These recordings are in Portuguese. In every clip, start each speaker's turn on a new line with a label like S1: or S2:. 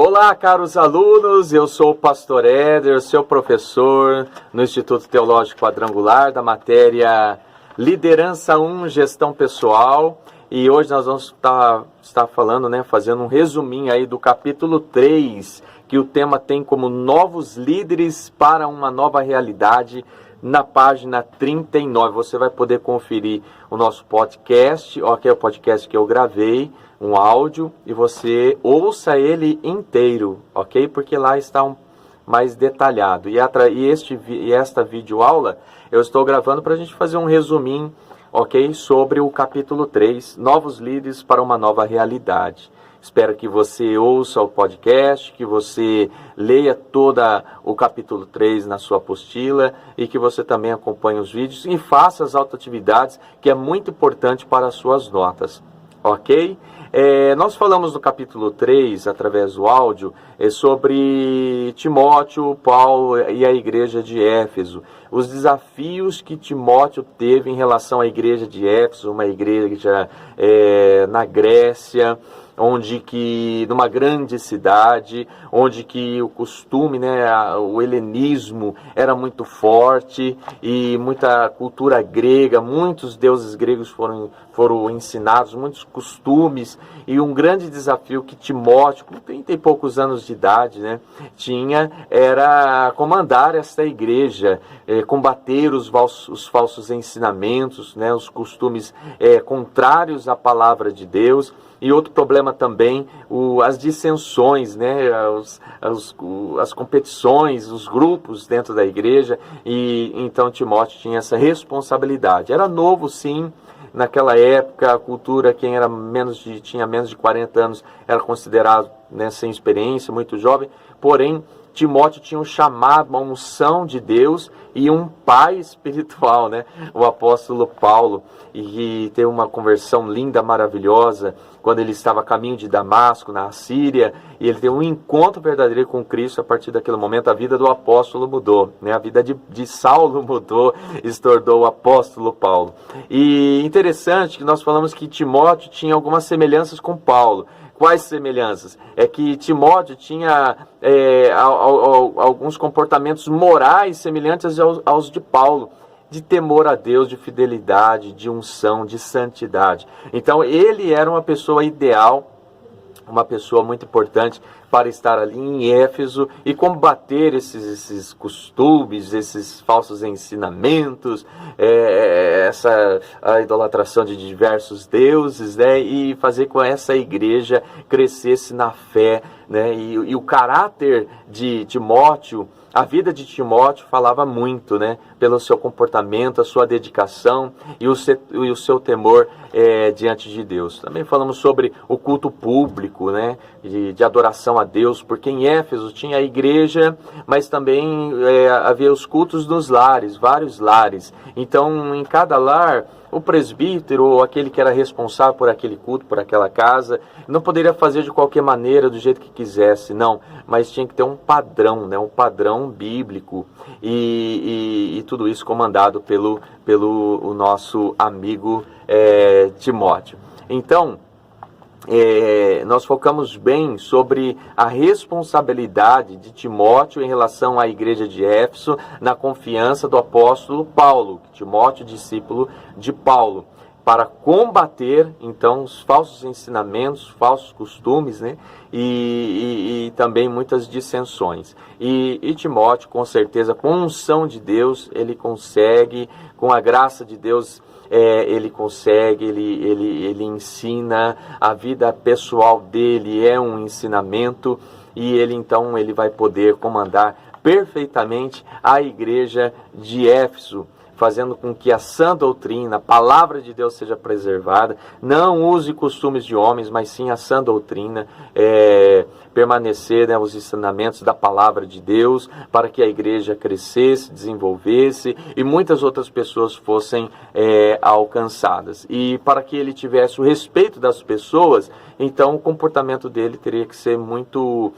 S1: Olá, caros alunos, eu sou o Pastor Éder, seu professor no Instituto Teológico Quadrangular da matéria Liderança 1, Gestão Pessoal. E hoje nós vamos estar falando, fazendo um resuminho aí do capítulo 3, que o tema tem como Novos Líderes para uma Nova Realidade, na página 39. Você vai poder conferir o nosso podcast, que é o podcast que eu gravei, um áudio, e você ouça ele inteiro, ok? Porque lá está mais detalhado. E esta videoaula eu estou gravando para a gente fazer um resuminho, ok? Sobre o capítulo 3, Novos Líderes para uma Nova Realidade. Espero que você ouça o podcast, que você leia todo o capítulo 3 na sua apostila e que você também acompanhe os vídeos e faça as autoatividades, que é muito importante para as suas notas, ok? Nós falamos no capítulo 3, através do áudio, sobre Timóteo, Paulo e a igreja de Éfeso. Os desafios que Timóteo teve em relação à igreja de Éfeso, uma igreja na Grécia, numa grande cidade, onde que o costume, o helenismo era muito forte e muita cultura grega, muitos deuses gregos foram ensinados, muitos costumes, e um grande desafio que Timóteo, com 30 e poucos anos de idade, tinha, era comandar esta igreja, combater os falsos ensinamentos, os costumes contrários à palavra de Deus. E outro problema também, as dissensões, as competições, os grupos dentro da igreja. E então Timóteo tinha essa responsabilidade. Era novo, sim. Naquela época, a cultura, quem tinha menos de 40 anos era considerado sem experiência, muito jovem. Porém, Timóteo tinha um chamado, uma unção de Deus e um pai espiritual, o apóstolo Paulo, e teve uma conversão linda, maravilhosa, quando ele estava a caminho de Damasco, na Síria, e ele teve um encontro verdadeiro com Cristo. A partir daquele momento, a vida do apóstolo mudou, a vida de Saulo mudou e se tornou o apóstolo Paulo. E interessante que nós falamos que Timóteo tinha algumas semelhanças com Paulo. Quais semelhanças? É que Timóteo tinha alguns comportamentos morais semelhantes aos de Paulo, de temor a Deus, de fidelidade, de unção, de santidade. Então ele era uma pessoa ideal, uma pessoa muito importante para estar ali em Éfeso e combater esses costumes, esses falsos ensinamentos, a idolatração de diversos deuses, e fazer com que essa igreja crescesse na fé, e o caráter de Timóteo, a vida de Timóteo falava muito, pelo seu comportamento, a sua dedicação e o seu temor diante de Deus. Também falamos sobre o culto público, de adoração a Deus, porque em Éfeso tinha a igreja, mas também havia os cultos nos lares, vários lares. Então, em cada lar, o presbítero, ou aquele que era responsável por aquele culto, por aquela casa, não poderia fazer de qualquer maneira, do jeito que quisesse, não. Mas tinha que ter um padrão, um padrão bíblico. E tudo isso comandado pelo o nosso amigo Timóteo. Então, nós focamos bem sobre a responsabilidade de Timóteo em relação à igreja de Éfeso, na confiança do apóstolo Paulo, Timóteo, discípulo de Paulo, para combater, então, os falsos ensinamentos, falsos costumes, e também muitas dissensões. E Timóteo, com certeza, com a unção de Deus, ele consegue, com a graça de Deus, ele consegue, ele ensina, a vida pessoal dele é um ensinamento, e então ele vai poder comandar perfeitamente a igreja de Éfeso, fazendo com que a sã doutrina, a palavra de Deus seja preservada. Não use costumes de homens, mas sim a sã doutrina, permanecer, os ensinamentos da palavra de Deus, para que a igreja crescesse, desenvolvesse e muitas outras pessoas fossem alcançadas. E para que ele tivesse o respeito das pessoas, então o comportamento dele teria que ser muito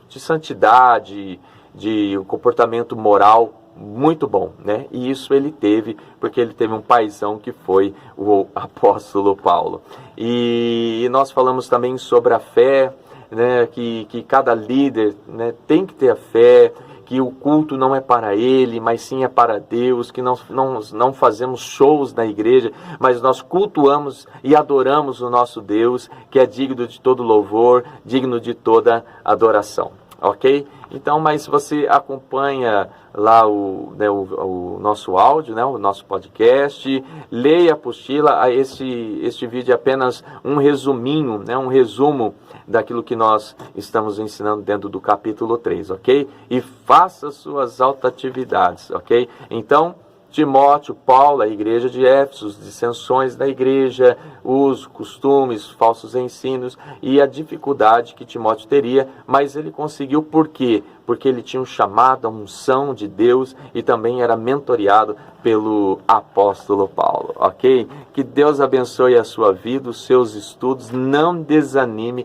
S1: de santidade, de um comportamento moral muito bom, né? E isso ele teve, porque ele teve um paizão que foi o apóstolo Paulo. E nós falamos também sobre a fé, né? Que cada líder, né, tem que ter a fé, que o culto não é para ele, mas sim é para Deus, que não fazemos shows na igreja, mas nós cultuamos e adoramos o nosso Deus, que é digno de todo louvor, digno de toda adoração, ok? Então, mas você acompanha lá o nosso áudio, né, o nosso podcast, leia a apostila. Este vídeo é apenas um resuminho, né, um resumo daquilo que nós estamos ensinando dentro do capítulo 3, ok? E faça suas autoatividades, ok? Então, Timóteo, Paulo, a igreja de Éfeso, dissensões da igreja, os costumes, falsos ensinos e a dificuldade que Timóteo teria, mas ele conseguiu por quê? Porque ele tinha um chamado, a unção de Deus e também era mentoreado pelo apóstolo Paulo, ok? Que Deus abençoe a sua vida, os seus estudos, não desanime,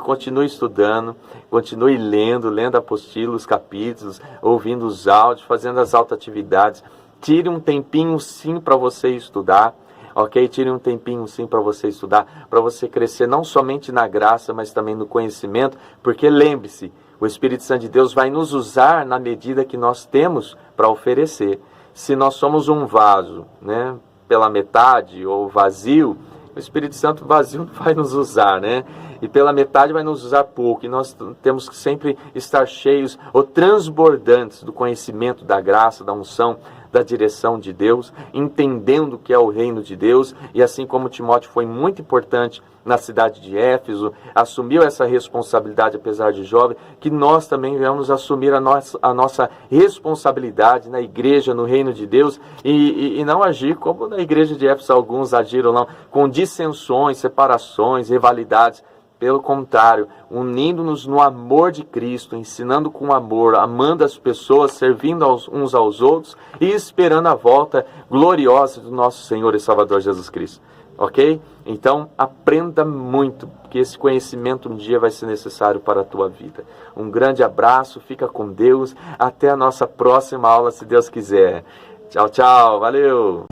S1: continue estudando, continue lendo a apostila, os capítulos, ouvindo os áudios, fazendo as autoatividades. Tire um tempinho sim para você estudar, ok? Tire um tempinho sim para você estudar, para você crescer não somente na graça, mas também no conhecimento, porque lembre-se, o Espírito Santo de Deus vai nos usar na medida que nós temos para oferecer. Se nós somos um vaso, né, pela metade ou vazio, o Espírito Santo vazio vai nos usar, né? E pela metade vai nos usar pouco. E nós temos que sempre estar cheios ou transbordantes do conhecimento, da graça, da unção, da direção de Deus, entendendo o que é o reino de Deus. E assim como Timóteo foi muito importante na cidade de Éfeso, assumiu essa responsabilidade apesar de jovem, que nós também venhamos assumir a nossa responsabilidade na igreja, no reino de Deus, e não agir como na igreja de Éfeso alguns agiram, não, com dissensões, separações, rivalidades. Pelo contrário, unindo-nos no amor de Cristo, ensinando com amor, amando as pessoas, servindo uns aos outros e esperando a volta gloriosa do nosso Senhor e Salvador Jesus Cristo. Ok? Então, aprenda muito, porque esse conhecimento um dia vai ser necessário para a tua vida. Um grande abraço, fica com Deus. Até a nossa próxima aula, se Deus quiser. Tchau, tchau. Valeu!